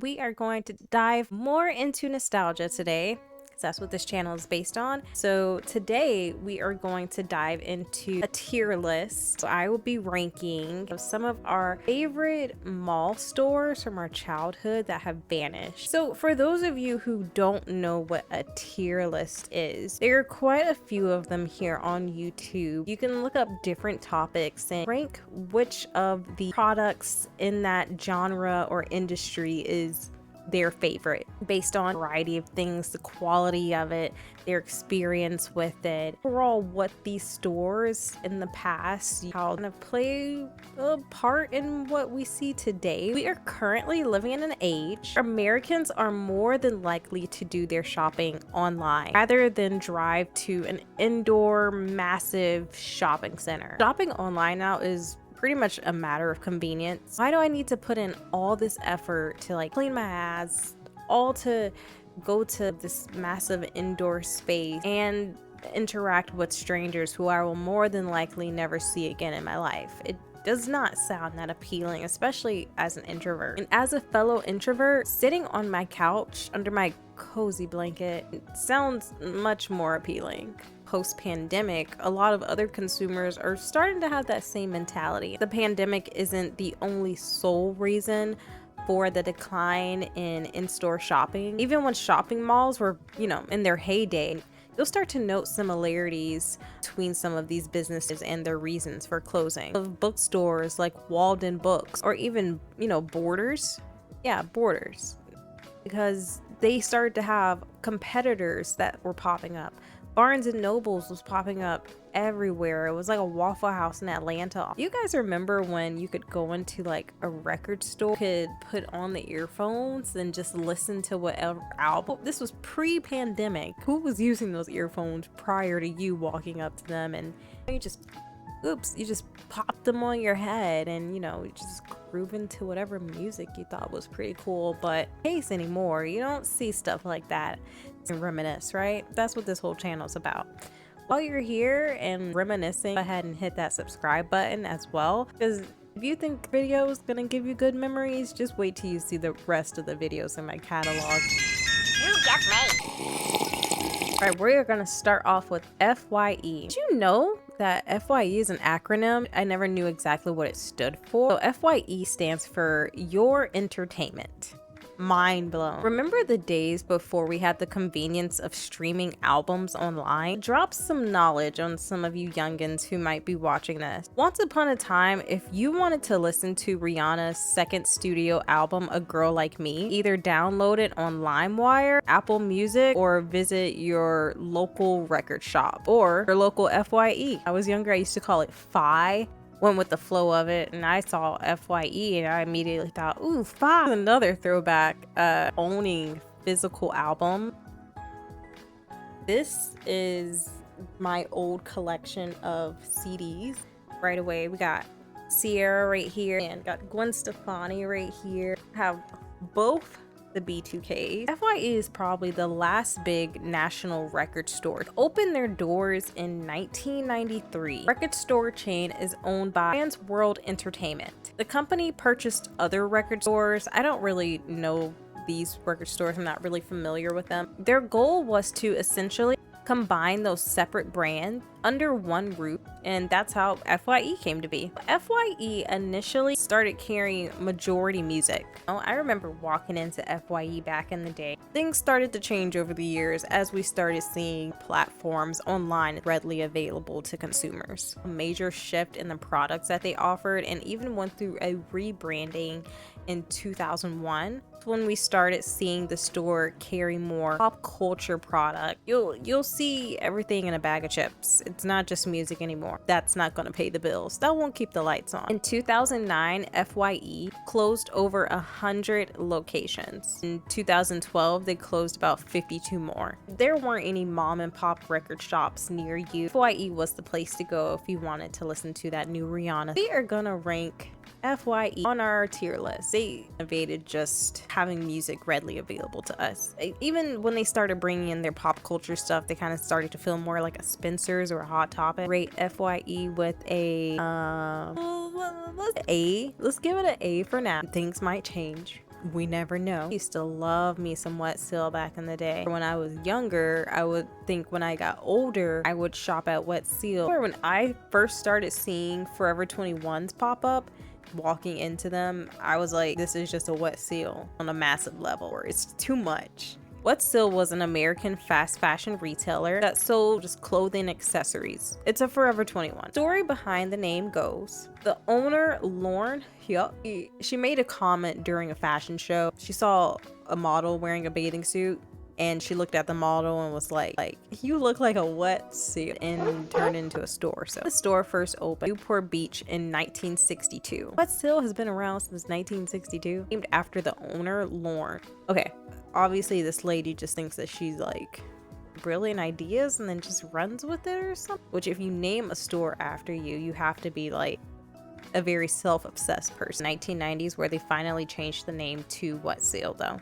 We are going to dive more into nostalgia today, because that's what this channel is based on. So today we are going to dive into a tier list. So I will be ranking some of our favorite mall stores from our childhood that have vanished. So for those of you who don't know what a tier list is, there are quite a few of them here on YouTube. You can look up different topics and rank which of the products in that genre or industry is their favorite based on a variety of things, the quality of it, their experience with it, overall what these stores in the past how kind of play a part in what we see today. We are currently living in an age Americans are more than likely to do their shopping online rather than drive to an indoor massive shopping center. Shopping online now is pretty much a matter of convenience. Why do I need to put in all this effort to like clean my ass, all to go to this massive indoor space and interact with strangers who I will more than likely never see again in my life? It does not sound that appealing, especially as an introvert. And as a fellow introvert, sitting on my couch under my cozy blanket sounds much more appealing. Post-pandemic, a lot of other consumers are starting to have that same mentality. The pandemic isn't the only sole reason for the decline in in-store shopping. Even when shopping malls were, in their heyday, you'll start to note similarities between some of these businesses and their reasons for closing. Of bookstores like Walden Books, or even, Borders. Yeah, Borders. Because they started to have competitors that were popping up. Barnes and Nobles was popping up everywhere. It was like a Waffle House in Atlanta. You guys remember when you could go into like a record store, could put on the earphones and just listen to whatever album? This was pre-pandemic. Who was using those earphones prior to you walking up to them and you just pop them on your head and you just groove into whatever music you thought was pretty cool? But case anymore, you don't see stuff like that and reminisce, right? That's what this whole channel is about. While you're here and reminiscing, go ahead and hit that subscribe button as well, because if you think video is gonna give you good memories, just wait till you see the rest of the videos in my catalog. You just made. All right, we're gonna start off with FYE. Did you know that FYE is an acronym? I never knew exactly what it stood for. So FYE stands for Your Entertainment. Mind blown. Remember the days before we had the convenience of streaming albums online? Drop some knowledge on some of you youngins who might be watching this. Once upon a time, if you wanted to listen to Rihanna's second studio album, A Girl Like Me, either download it on LimeWire, Apple Music, or visit your local record shop or your local FYE. I was younger, I used to call it FI. Went with the flow of it, and I saw FYE and I immediately thought, ooh, FI. Another throwback, owning physical album. This is my old collection of CDs. Right away, we got Sierra right here and got Gwen Stefani right here. Have both the B2Ks. FYE is probably the last big national record store to open their doors in 1993. Record store chain is owned by Trans World Entertainment. The company purchased other record stores. I don't really know these record stores. I'm not really familiar with them. Their goal was to essentially combine those separate brands under one roof, and that's how FYE came to be. FYE initially started carrying majority music. I remember walking into FYE back in the day. Things started to change over the years as we started seeing platforms online readily available to consumers. A major shift in the products that they offered, and even went through a rebranding in 2001 when we started seeing the store carry more pop culture product. You'll see everything in a bag of chips. It's not just music anymore. That's not going to pay the bills. That won't keep the lights on. In 2009, FYE closed over 100 locations. In 2012, they closed about 52 more. There weren't any mom and pop record shops near you. FYE was the place to go if you wanted to listen to that new Rihanna. We are gonna rank FYE on our tier list. They innovated just having music readily available to us. Even when they started bringing in their pop culture stuff, they kind of started to feel more like a Spencer's or a Hot Topic. Rate FYE with a let's give it an A for now. Things might change. We never know. I used to love me some wet seal back in the day. When I was younger, I would think when I got older, I would shop at Wet Seal. When I first started seeing Forever 21s pop up, walking into them, I was like, this is just a Wet Seal on a massive level, or it's too much. Wet Seal was an American fast fashion retailer that sold just clothing accessories. It's a Forever 21. Story behind the name goes, the owner, Lauren, she made a comment during a fashion show. She saw a model wearing a bathing suit and she looked at the model and was like, you look like a wet seal, and turned into a store. So the store first opened Newport Beach in 1962. Wet Seal has been around since 1962, named after the owner, Lauren. Okay, obviously this lady just thinks that she's like brilliant ideas and then just runs with it or something. Which if you name a store after you, you have to be like a very self-obsessed person. 1990s where they finally changed the name to Wet Seal though.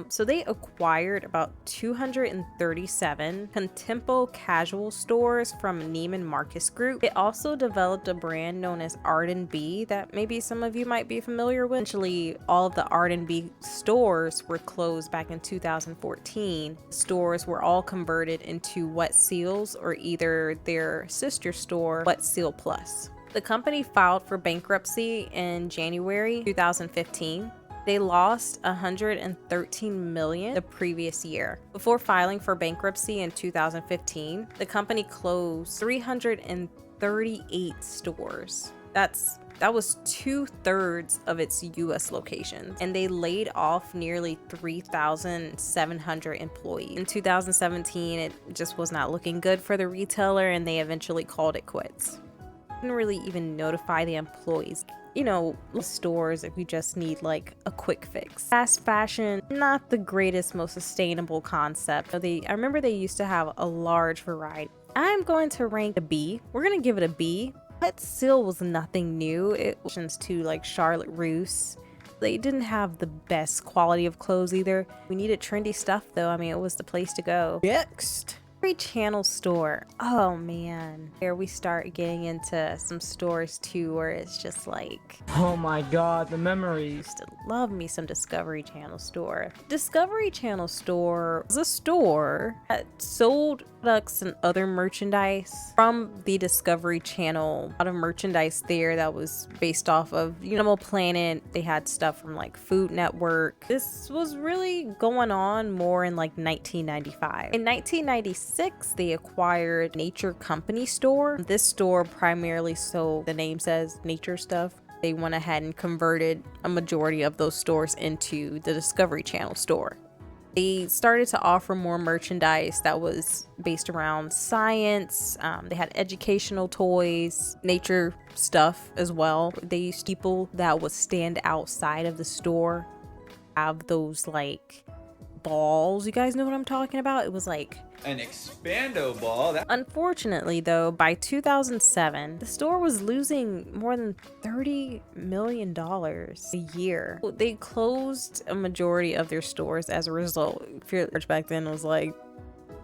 So they acquired about 237 Contempo casual stores from Neiman Marcus Group. They also developed a brand known as R&B that maybe some of you might be familiar with. Essentially, all of the R&B stores were closed back in 2014. Stores were all converted into Wet Seals or either their sister store, Wet Seal Plus. The company filed for bankruptcy in January 2015. They lost $113 million the previous year. Before filing for bankruptcy in 2015, the company closed 338 stores. That was 2/3 of its US locations, and they laid off nearly 3,700 employees. In 2017, it just was not looking good for the retailer, and they eventually called it quits. Didn't really even notify the employees. You know, stores if you just need like a quick fix. Fast fashion, not the greatest, most sustainable concept. I remember they used to have a large variety. I'm going to rank a B. We're gonna give it a B. Wet Seal was nothing new. It was to like Charlotte Russe. They didn't have the best quality of clothes either. We needed trendy stuff though. I mean, it was the place to go. Next. Channel store. Oh man, here we start getting into some stores too where it's just like, oh my god, the memories. Used to love me some Discovery Channel store. Discovery Channel store was a store that sold products and other merchandise from the Discovery Channel. A lot of merchandise there that was based off of Animal Planet. They had stuff from like Food Network. This was really going on more in like 1995. In 1996, they acquired Nature Company store. This store primarily sold, the name says, nature stuff. They went ahead and converted a majority of those stores into the Discovery Channel store. They started to offer more merchandise that was based around science. They had educational toys, nature stuff as well. They used people that would stand outside of the store, have those like balls. You guys know what I'm talking about? It was like an expando ball. Unfortunately though, by 2007, the store was losing more than $30 million a year. They closed a majority of their stores as a result. Fear back then was like,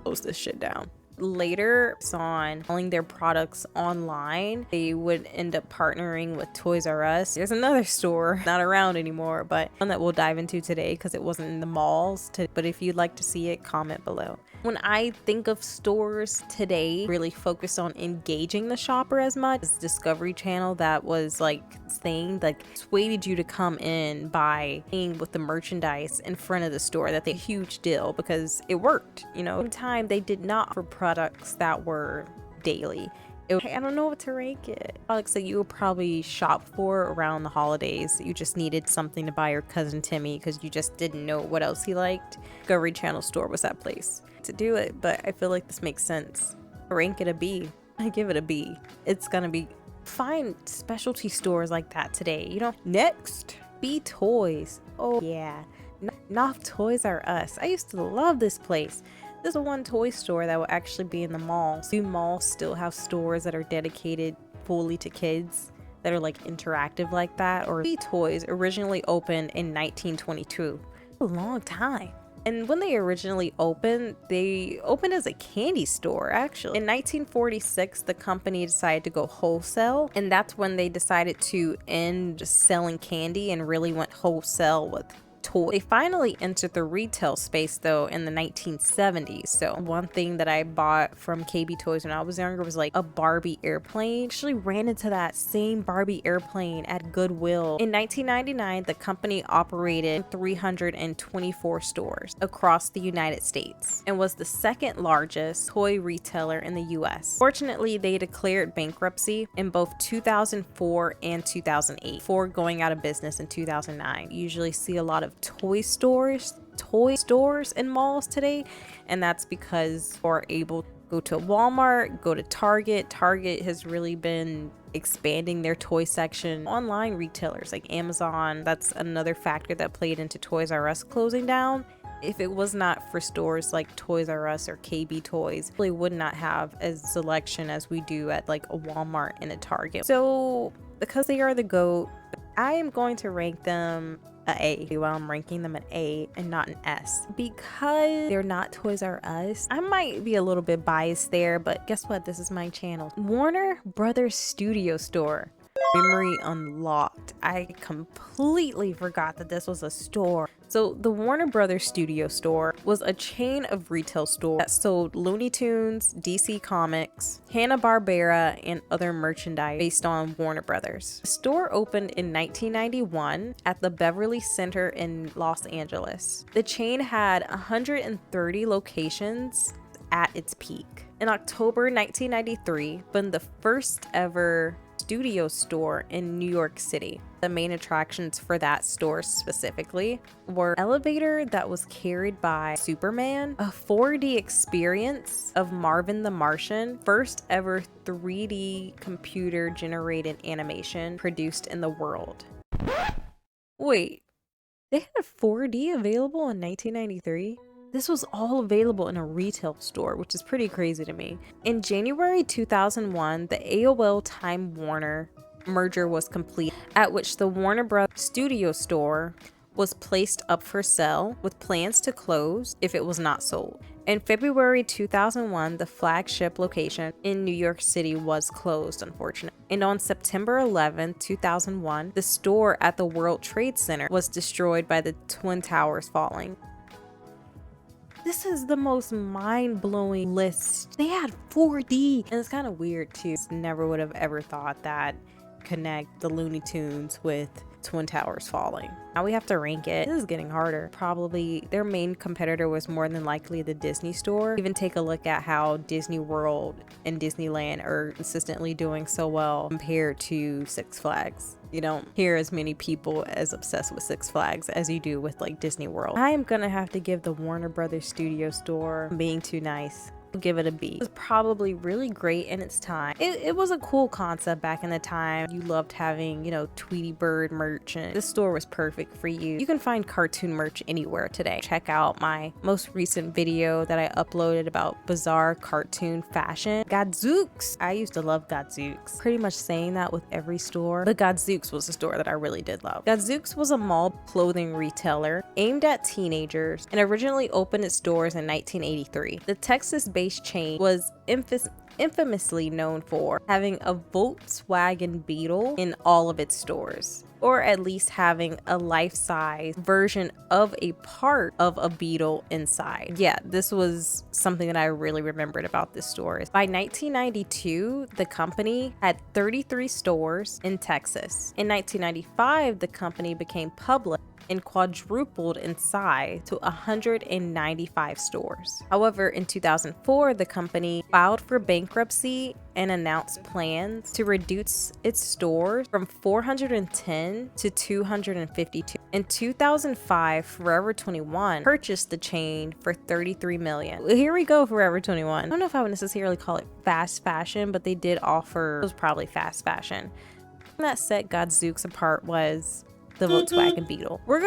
close this shit down. Later on selling their products online, they would end up partnering with Toys R Us. There's another store not around anymore, but one that we'll dive into today because it wasn't in the malls. But if you'd like to see it, comment below. When I think of stores today, really focused on engaging the shopper as much as Discovery Channel, that was like saying like persuaded you to come in by paying with the merchandise in front of the store. That's a huge deal because it worked. You know, in time they did not for products that were daily. I don't know what to rank it. Products that you would probably shop for around the holidays. You just needed something to buy your cousin Timmy because you just didn't know what else he liked. Discovery Channel store was that place to do it, but I feel like this makes sense. I rank it a B. I give it a B. It's gonna be find specialty stores like that today. You know. Next, B Toys. Oh yeah, not Toys R Us. I used to love this place. There's a one toy store that will actually be in the mall. Do malls still have stores that are dedicated fully to kids that are like interactive like that? Or B Toys originally opened in 1922. A long time. And when they originally opened, they opened as a candy store, actually. In 1946, the company decided to go wholesale, and that's when they decided to end just selling candy and really went wholesale with toy. They finally entered the retail space though in the 1970s. So one thing that I bought from KB Toys when I was younger was like a Barbie airplane. Actually ran into that same Barbie airplane at Goodwill. In 1999, the company operated 324 stores across the United States and was the second largest toy retailer in the US. Fortunately, they declared bankruptcy in both 2004 and 2008 before going out of business in 2009. You usually see a lot of toy stores in malls today, and that's because we're able to go to Walmart, go to Target. Target has really been expanding their toy section. Online retailers like Amazon, that's another factor that played into Toys R Us closing down. If it was not for stores like Toys R Us or KB Toys, we would not have as selection as we do at like a Walmart and a Target. So because they are the GOAT, I am going to rank them a A. Well, I'm ranking them an A and not an S because they're not Toys R Us. I might be a little bit biased there, but guess what? This is my channel. Warner Brothers Studio Store. Memory unlocked. I completely forgot that this was a store. So the Warner Brothers Studio Store was a chain of retail stores that sold Looney Tunes, DC Comics, Hanna-Barbera, and other merchandise based on Warner Brothers. The store opened in 1991 at the Beverly Center in Los Angeles. The chain had 130 locations at its peak. In October 1993, opened the first ever studio store in New York City. The main attractions for that store specifically were an elevator that was carried by Superman, a 4D experience of Marvin the Martian, first ever 3D computer generated animation produced in the world. Wait, they had 4D available in 1993? This was all available in a retail store, which is pretty crazy to me. In January 2001, the AOL Time Warner merger was complete, at which the Warner Bros. Studio Store was placed up for sale with plans to close if it was not sold. In February 2001, the flagship location in New York City was closed, unfortunately. And on September 11, 2001, the store at the World Trade Center was destroyed by the Twin Towers falling. This is the most mind-blowing list. They had 4D, and it's kind of weird too. Never would have ever thought that connect the Looney Tunes with Twin Towers falling. Now we have to rank it. This is getting harder. Probably their main competitor was more than likely the Disney store. Even take a look at how Disney World and Disneyland are consistently doing so well compared to Six Flags. You don't hear as many people as obsessed with Six Flags as you do with like Disney World. I am gonna have to give the Warner Brothers Studio Store being too nice. Give it a B. It was probably really great in its time. It was a cool concept back in the time. You loved having, you know, Tweety Bird merch, and this store was perfect for you. You can find cartoon merch anywhere today. Check out my most recent video that I uploaded about bizarre cartoon fashion. Gottschalks. I used to love Gottschalks. Pretty much saying that with every store, but Gottschalks was a store that I really did love. Gottschalks was a mall clothing retailer aimed at teenagers and originally opened its doors in 1983. The Texas-based chain was infamously known for having a Volkswagen Beetle in all of its stores, or at least having a life-size version of a part of a Beetle inside. Yeah, this was something that I really remembered about this store. By 1992, the company had 33 stores in Texas. In 1995, the company became public and quadrupled in size to 195 stores. However, in 2004, the company filed for bankruptcy and announced plans to reduce its stores from 410 to 252. In 2005, Forever 21 purchased the chain for $33 million. Here we go, Forever 21. I don't know if I would necessarily call it fast fashion, but they did offer, it was probably fast fashion. That set Gottschalks apart was the Volkswagen Beetle. We're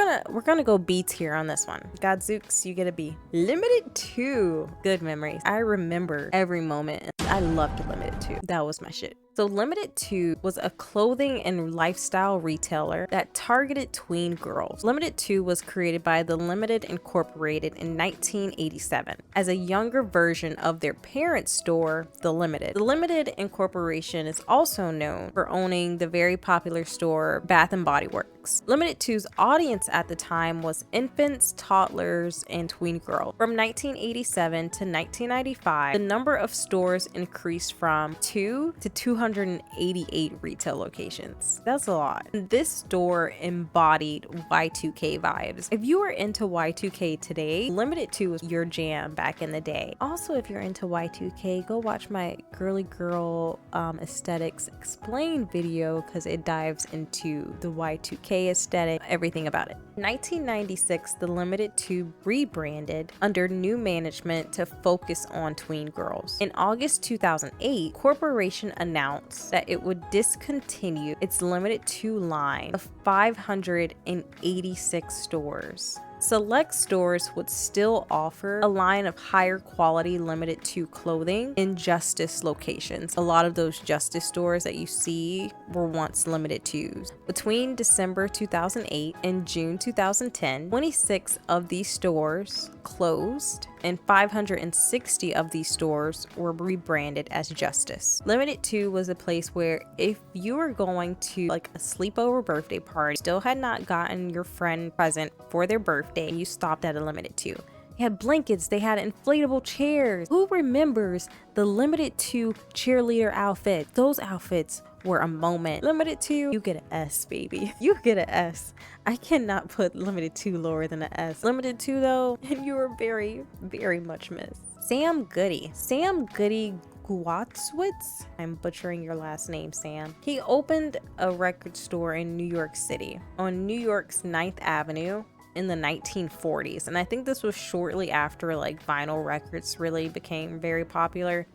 gonna go B tier on this one. Gottschalks, you get a B. Limited 2. Good memories. I remember every moment. I loved Limited 2. That was my shit. So Limited 2 was a clothing and lifestyle retailer that targeted tween girls. Limited 2 was created by the Limited Incorporated in 1987 as a younger version of their parent store, the Limited. The Limited Incorporation is also known for owning the very popular store Bath and Body Works. Limited 2's audience at the time was infants, toddlers, and tween girls. From 1987 to 1995, the number of stores increased from 2 to 288 retail locations. That's a lot. This store embodied Y2K vibes. If you are into Y2K today, Limited 2 was your jam back in the day. Also, if you're into Y2K, go watch my girly girl aesthetics explain video because it dives into the Y2K aesthetic, everything about it. In 1996, the Limited 2 rebranded under new management to focus on tween girls. In August 2008, corporation announced that it would discontinue its Limited 2 line of 586 stores. Select stores would still offer a line of higher quality Limited 2 clothing in Justice locations. A lot of those Justice stores that you see were once Limited 2s. Between December 2008 and June 2010, 26 of these stores closed and 560 of these stores were rebranded as Justice. Limited 2 was a place where if you were going to like a sleepover birthday party, still had not gotten your friend present for their birthday, and you stopped at a Limited 2. They had blankets, they had inflatable chairs. Who remembers the Limited 2 cheerleader outfit? Those outfits were a moment. Limited 2, you get an S, baby. You get an S. I cannot put Limited 2 lower than an S. Limited 2 though, and you are very, very much missed. Sam Goody. Sam Goody Gottschalks. I'm butchering your last name, Sam. He opened a record store in New York City on New York's 9th Avenue in the 1940s, and I think this was shortly after like vinyl records really became very popular.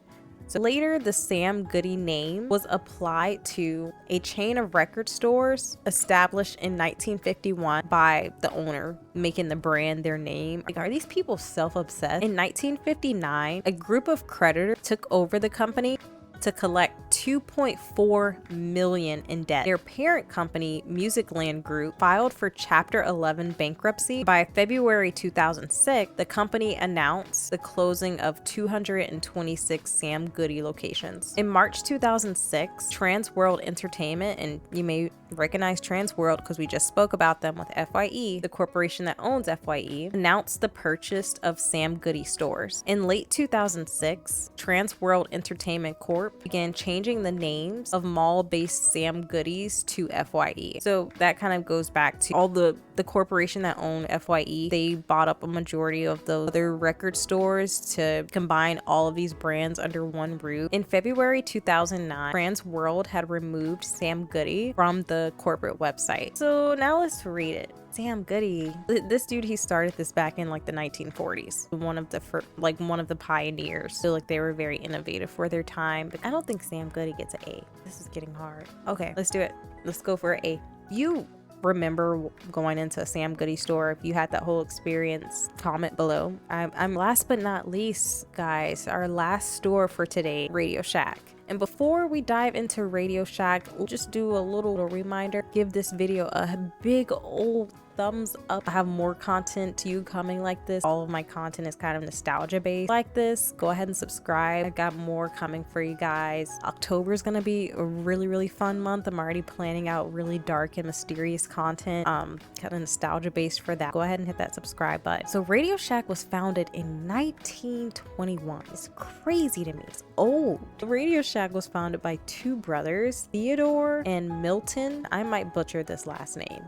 So later, the Sam Goody name was applied to a chain of record stores established in 1951 by the owner, making the brand their name. Like, are these people self-obsessed? In 1959, a group of creditors took over the company to collect $2.4 million in debt. Their parent company, Musicland Group, filed for Chapter 11 bankruptcy. By February 2006, the company announced the closing of 226 Sam Goody locations. In March 2006, Trans World Entertainment, and you may recognize Trans World because we just spoke about them with FYE, the corporation that owns FYE, announced the purchase of Sam Goody stores. In late 2006, Trans World Entertainment Corp began changing the names of mall-based Sam Goodies to FYE. So that kind of goes back to all the corporation that owned FYE. They bought up a majority of the other record stores to combine all of these brands under one roof. In February 2009, Trans World had removed Sam Goody from the corporate website. So now let's read it. Sam Goody. This dude, he started this back in like the 1940s. One of the pioneers. So like they were very innovative for their time. But I don't think Sam Goody gets an A. This is getting hard. Okay, let's do it. Let's go for an A. You remember going into a Sam Goody store? If you had that whole experience, comment below. I'm last but not least, guys, our last store for today, RadioShack. And before we dive into RadioShack, we'll just do a little reminder. Give this video a big old thumbs up. I have more content to you coming like this. All of my content is kind of nostalgia based like this. Go ahead and subscribe. I got more coming for you guys. October is gonna be a really fun month. I'm already planning out really dark and mysterious content, kind of nostalgia based for that. Go ahead and hit that subscribe button. So RadioShack was founded in 1921. It's crazy to me. It's old. RadioShack was founded by two brothers, Theodore and Milton. I might butcher this last name.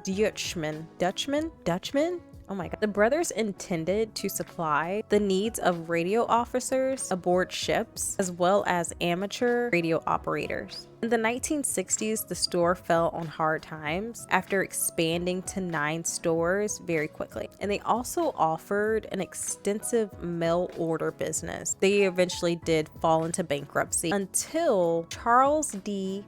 Dutchman? Oh my god. The brothers intended to supply the needs of radio officers aboard ships, as well as amateur radio operators. In the 1960s, the store fell on hard times after expanding to 9 stores very quickly. And they also offered an extensive mail order business. They eventually did fall into bankruptcy until Charles D.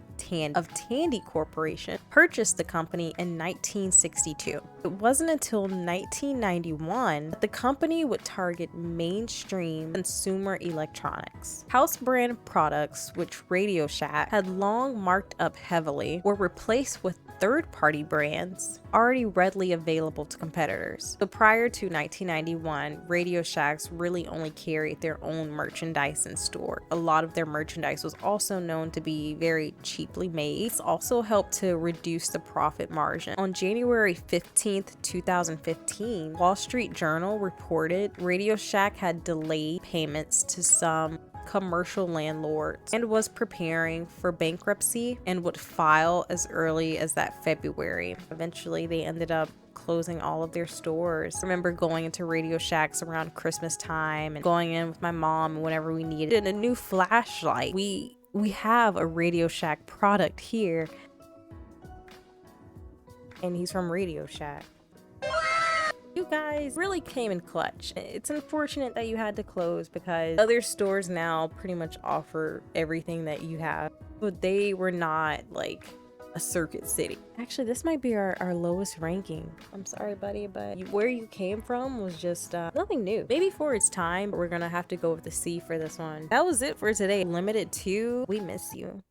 of Tandy Corporation purchased the company in 1962. It wasn't until 1991 that the company would target mainstream consumer electronics. House brand products, which RadioShack had long marked up heavily, were replaced with third-party brands already readily available to competitors. So prior to 1991, RadioShacks really only carried their own merchandise in store. A lot of their merchandise was also known to be very cheaply made. This also helped to reduce the profit margin. On January 15th, 2015, Wall Street Journal reported RadioShack had delayed payments to some commercial landlords and was preparing for bankruptcy and would file as early as that February. Eventually, they ended up closing all of their stores. I remember going into RadioShacks around Christmas time and going in with my mom whenever we needed a new flashlight. We have a RadioShack product here, and he's from RadioShack. You guys really came in clutch. It's unfortunate that you had to close because other stores now pretty much offer everything that you have, but they were not like a Circuit City. Actually, this might be our lowest ranking. I'm sorry, buddy, but where you came from was just nothing new. Maybe for its time, but we're gonna have to go with the C for this one. That was it for today. Limited 2, we miss you.